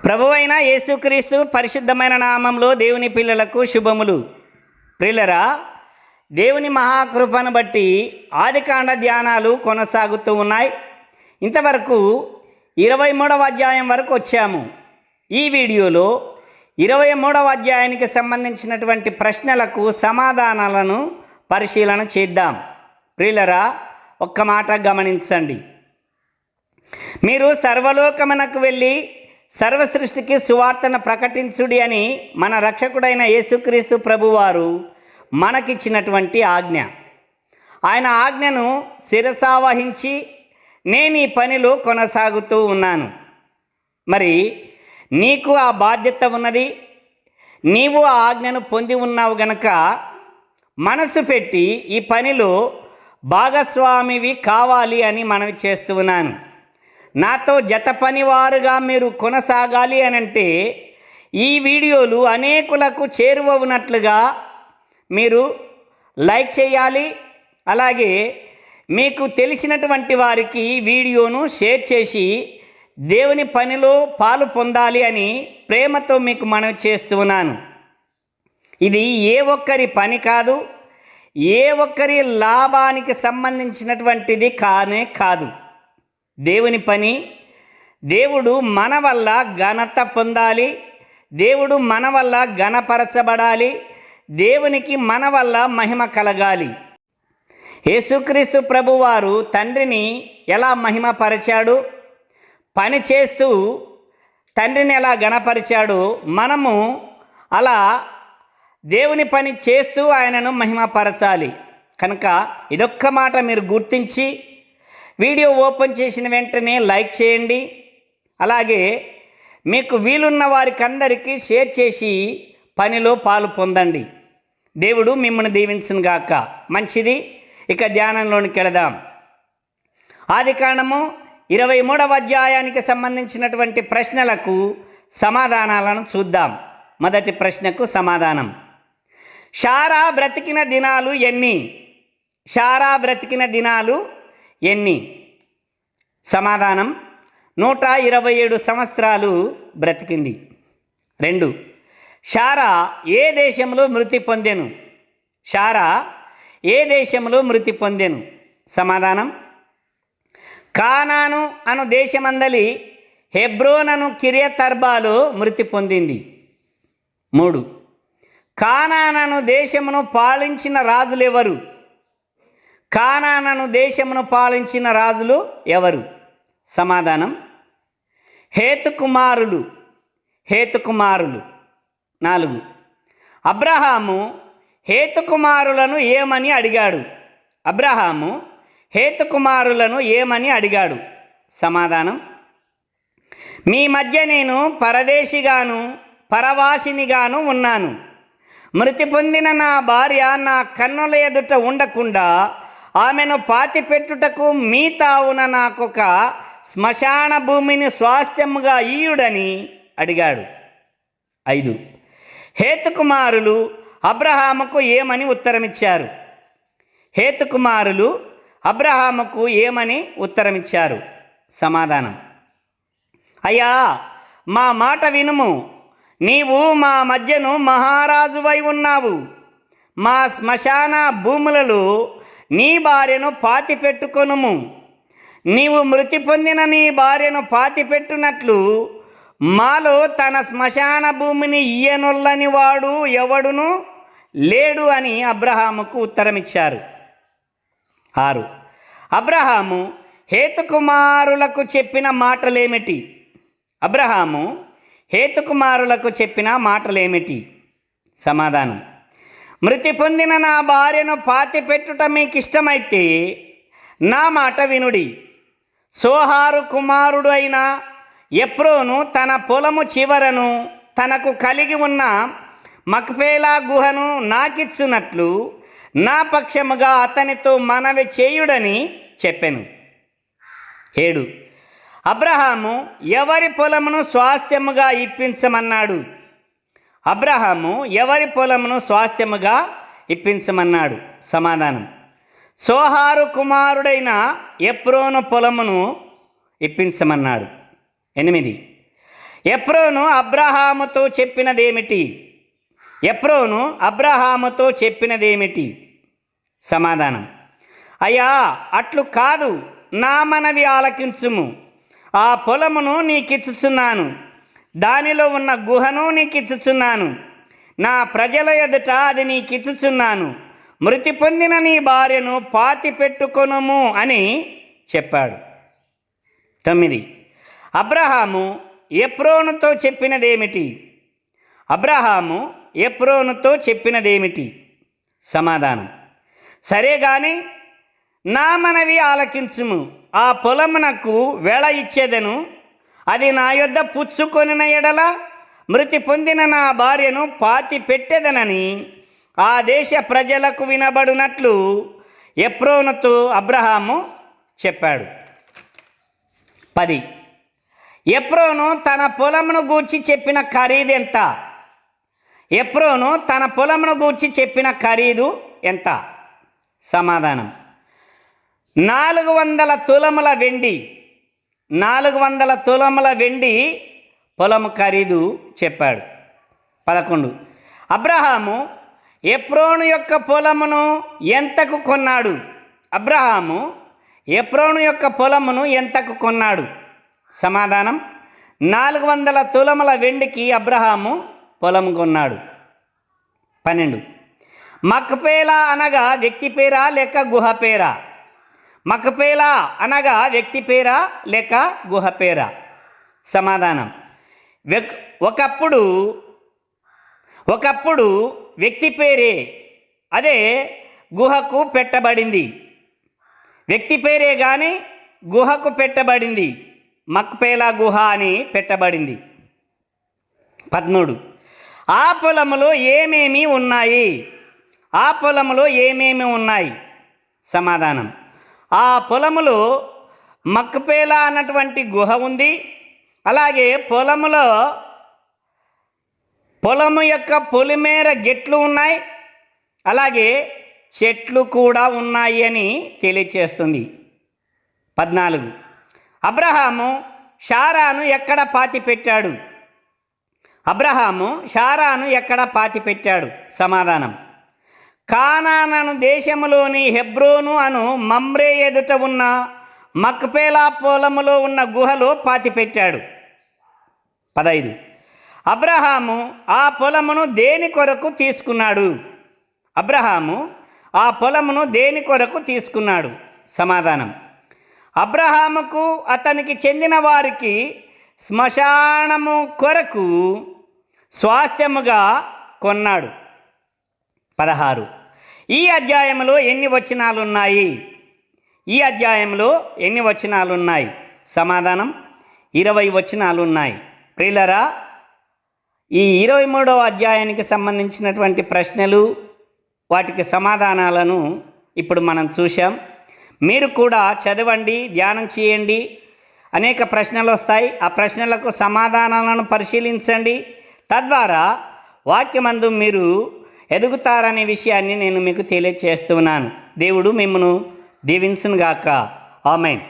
ప్రభువైన యేసుక్రీస్తు పరిశుద్ధమైన నామంలో దేవుని పిల్లలకు శుభములు. ప్రియులరా, దేవుని మహాకృపను బట్టి ఆదికాండ ధ్యానాలు కొనసాగుతూ ఉన్నాయి. ఇంతవరకు 23వ అధ్యాయం వరకు వచ్చాము. ఈ వీడియోలో 23వ అధ్యాయానికి సంబంధించినటువంటి ప్రశ్నలకు సమాధానాలను పరిశీలన చేద్దాం. ప్రియులరా, ఒక్క మాట గమనించండి. మీరు సర్వలోకమునకు వెళ్ళి సర్వ సృష్టికి సువార్తను ప్రకటించుడి అని మన రక్షకుడైన యేసుక్రీస్తు ప్రభువారు మనకిచ్చినటువంటి ఆజ్ఞ. ఆయన ఆజ్ఞను శిరసావహించి నేను ఈ పనిలో కొనసాగుతూ ఉన్నాను. మరి నీకు ఆ బాధ్యత ఉన్నది. నీవు ఆ ఆజ్ఞను పొంది ఉన్నావు గనక మనసు పెట్టి ఈ పనిలో భాగస్వామివి కావాలి అని మనవి చేస్తూ ఉన్నాను. నాతో జత పనివారుగా మీరు కొనసాగాలి అనంటే ఈ వీడియోలు అనేకులకు చేరువవునట్లుగా మీరు లైక్ చేయాలి. అలాగే మీకు తెలిసినటువంటి వారికి వీడియోను షేర్ చేసి దేవుని పనిలో పాలు పొందాలి అని ప్రేమతో మీకు మనవి చేస్తున్నాను. ఇది ఏ ఒక్కరి పని కాదు, ఏ ఒక్కరి లాభానికి సంబంధించినటువంటిది కానే కాదు. దేవుని పని. దేవుడు మన వల్ల ఘనత పొందాలి. దేవుడు మన వల్ల ఘనపరచబడాలి. దేవునికి మన వల్ల మహిమ కలగాలి. యేసుక్రీస్తు ప్రభువారు తండ్రిని ఎలా మహిమపరిచాడు, పని చేస్తూ తండ్రిని ఎలా ఘనపరిచాడో మనము అలా దేవుని పని చేస్తూ ఆయనను మహిమపరచాలి. కనుక ఇదొక్క మాట మీరు గుర్తించి వీడియో ఓపెన్ చేసిన వెంటనే లైక్ చేయండి. అలాగే మీకు వీలున్న వారికి అందరికీ షేర్ చేసి పనిలో పాలు పొందండి. దేవుడు మిమ్మల్ని దీవించును గాక. మంచిది. ఇక ధ్యానంలోనికి వెళదాం. ఆదికాండము 23వ అధ్యాయానికి సంబంధించినటువంటి ప్రశ్నలకు సమాధానాలను చూద్దాం. మొదటి ప్రశ్నకు సమాధానం. శారా బ్రతికిన దినాలు ఎన్ని? శారా బ్రతికిన దినాలు ఎన్ని? సమాధానం 127 సంవత్సరాలు బ్రతికింది. 2. శారా ఏ దేశంలో మృతి పొందెను? శారా ఏ దేశంలో మృతి పొందెను? సమాధానం కానాను అను దేశమందలి హెబ్రోనను కిరియతర్బాలో మృతి పొందింది. 3. కానాను దేశమును పాలించిన రాజులెవరు? కానాను దేశమును పాలించిన రాజులు ఎవరు? సమాధానం హేతుకుమారులు. హేతుకుమారులు. 4. అబ్రహాము హేతుకుమారులను ఏమని అడిగాడు? అబ్రహాము హేతుకుమారులను ఏమని అడిగాడు? సమాధానం మీ మధ్య నేను పరదేశిగాను పరవాసినిగాను ఉన్నాను. మృతి పొందిన నా భార్య నా కన్నుల ఎదుట ఉండకుండా ఆమెను పాతిపెట్టుటకు మీ తావున నాకొక శ్మశాన భూమిని స్వాస్థ్యముగా ఇయ్యుడని అడిగాడు. 5. హేతుకుమారులు అబ్రహాముకు ఏమని ఉత్తరమిచ్చారు? హేతుకుమారులు అబ్రహాముకు ఏమని ఉత్తరమిచ్చారు? సమాధానం అయ్యా, మా మాట వినుము. నీవు మా మధ్యను మహారాజువై ఉన్నావు. మా శ్మశాన భూములలో నీ భార్యను పాతిపెట్టుకొనుము. నీవు మృతి పొందిన నీ భార్యను పాతిపెట్టునట్లు మాలో తన శ్మశాన భూమిని ఇయ్యనొల్లని వాడు ఎవడును లేడు అని అబ్రహాముకు ఉత్తరమిచ్చారు. 6. అబ్రహాము హేతుకుమారులకు చెప్పిన మాటలేమిటి? అబ్రహాము హేతుకుమారులకు చెప్పిన మాటలేమిటి? సమాధానం మృతి పొందిన నా భార్యను పాతిపెట్టుట మీకు ఇష్టమైతే నా మాట వినుడి. సోహారు కుమారుడు అయిన ఎప్రోను తన పొలము చివరను తనకు కలిగి ఉన్న మక్పేలా గుహను నాకిచ్చునట్లు నా పక్షముగా అతనితో మనవి చేయుడని చెప్పెను. 7. అబ్రహాము ఎవరి పొలమును స్వాస్థ్యముగా ఇప్పించమన్నాడు? అబ్రహాము ఎవరి పొలమును స్వాస్థ్యముగా ఇప్పించమన్నాడు? సమాధానం సోహారు కుమారుడైన ఎప్రోను పొలమును ఇప్పించమన్నాడు. 8. ఎఫ్రోను అబ్రహాముతో చెప్పినదేమిటి? ఎఫ్రోను అబ్రహాముతో చెప్పినదేమిటి? సమాధానం: అయ్యా, అట్లు కాదు, నా మనవి ఆలకించుము. ఆ పొలమును నీకిచ్చుచున్నాను, దానిలో ఉన్న గుహను నీకిచ్చుచున్నాను, నా ప్రజల ఎదుట అది నీకిచ్చుచున్నాను. మృతి పొందిన నీ భార్యను పాతి పెట్టుకొనుము అని చెప్పాడు. 9. అబ్రహాము ఎఫ్రోనుతో చెప్పినదేమిటి? అబ్రహాము ఎఫ్రోనుతో చెప్పినదేమిటి? సమాధానం: సరే గాని నా మనవి ఆలకించుము. ఆ పొలమునకు వెల ఇచ్చేదను, అది నా యొద్ద పుచ్చుకొనిన ఎడల మృతి పొందిన నా భార్యను పాతి పెట్టేదనని ఆ దేశ ప్రజలకు వినబడినట్లు ఎఫ్రోనుతో అబ్రహాము చెప్పాడు. 10. ఎఫ్రోను తన పొలమును గూర్చి చెప్పిన ఖరీదు ఎంత? ఎఫ్రోను తన పొలమును గూర్చి చెప్పిన ఖరీదు ఎంత? సమాధానం: 400 తులముల వెండి. 400 తులముల వెండి పొలము ఖరీదు చెప్పాడు. 11. అబ్రహాము ఎఫ్రోను యొక్క పొలమును ఎంతకు కొన్నాడు? అబ్రహాము ఎఫ్రోను యొక్క పొలమును ఎంతకు కొన్నాడు? సమాధానం: 400 తులముల వెండికి అబ్రహాము పొలము కొన్నాడు. 12. మక్పేలా అనగా వ్యక్తి పేరా లేక గుహ పేరా? మక్పేలా అనగా వ్యక్తి పేరా లేక గుహ పేరా? సమాధానం: ఒకప్పుడు వ్యక్తి పేరే, అదే గుహకు పెట్టబడింది. వ్యక్తి పేరే కానీ గుహకు పెట్టబడింది. మక్పేలా గుహ అని పెట్టబడింది. 13. ఆ పొలములో ఏమేమి ఉన్నాయి? ఆ పొలములో ఏమేమి ఉన్నాయి? సమాధానం: ఆ పొలములో మక్పేలా అన్నటువంటి గుహ ఉంది. అలాగే పొలము యొక్క పొలిమేర గెట్లు ఉన్నాయి. అలాగే చెట్లు కూడా ఉన్నాయి అని తెలియచేస్తుంది. 14. అబ్రహాము షారాను ఎక్కడ పాతిపెట్టాడు? అబ్రహాము షారాను ఎక్కడ పాతిపెట్టాడు? సమాధానం: కానాను దేశములోని హెబ్రోను అను మమ్రే ఎదుట ఉన్న మక్పేలా పొలములో ఉన్న గుహలో పాతిపెట్టాడు. 15. అబ్రహాము ఆ పొలమును దేని కొరకు తీసుకున్నాడు? అబ్రహాము ఆ పొలమును దేని కొరకు తీసుకున్నాడు? సమాధానం: అబ్రహాముకు అతనికి చెందిన వారికి శ్మశానము కొరకు స్వాస్థ్యముగా కొన్నాడు. 16. ఈ అధ్యాయంలో ఎన్ని వచనాలున్నాయి? ఈ అధ్యాయంలో ఎన్ని వచనాలున్నాయి? సమాధానం: 20 వచనాలున్నాయి. ప్రియులారా, ఈ 23వ అధ్యాయానికి సంబంధించినటువంటి ప్రశ్నలు, వాటికి సమాధానాలను ఇప్పుడు మనం చూసాం. మీరు కూడా చదవండి, ధ్యానం చేయండి. అనేక ప్రశ్నలు వస్తాయి. ఆ ప్రశ్నలకు సమాధానాలను పరిశీలించండి. తద్వారా వాక్యమందు మీరు ఎదుగుతారనే విషయాన్ని నేను మీకు తెలియచేస్తున్నాను. దేవుడు మిమ్మను దీవించునుగాక. ఆమేన్.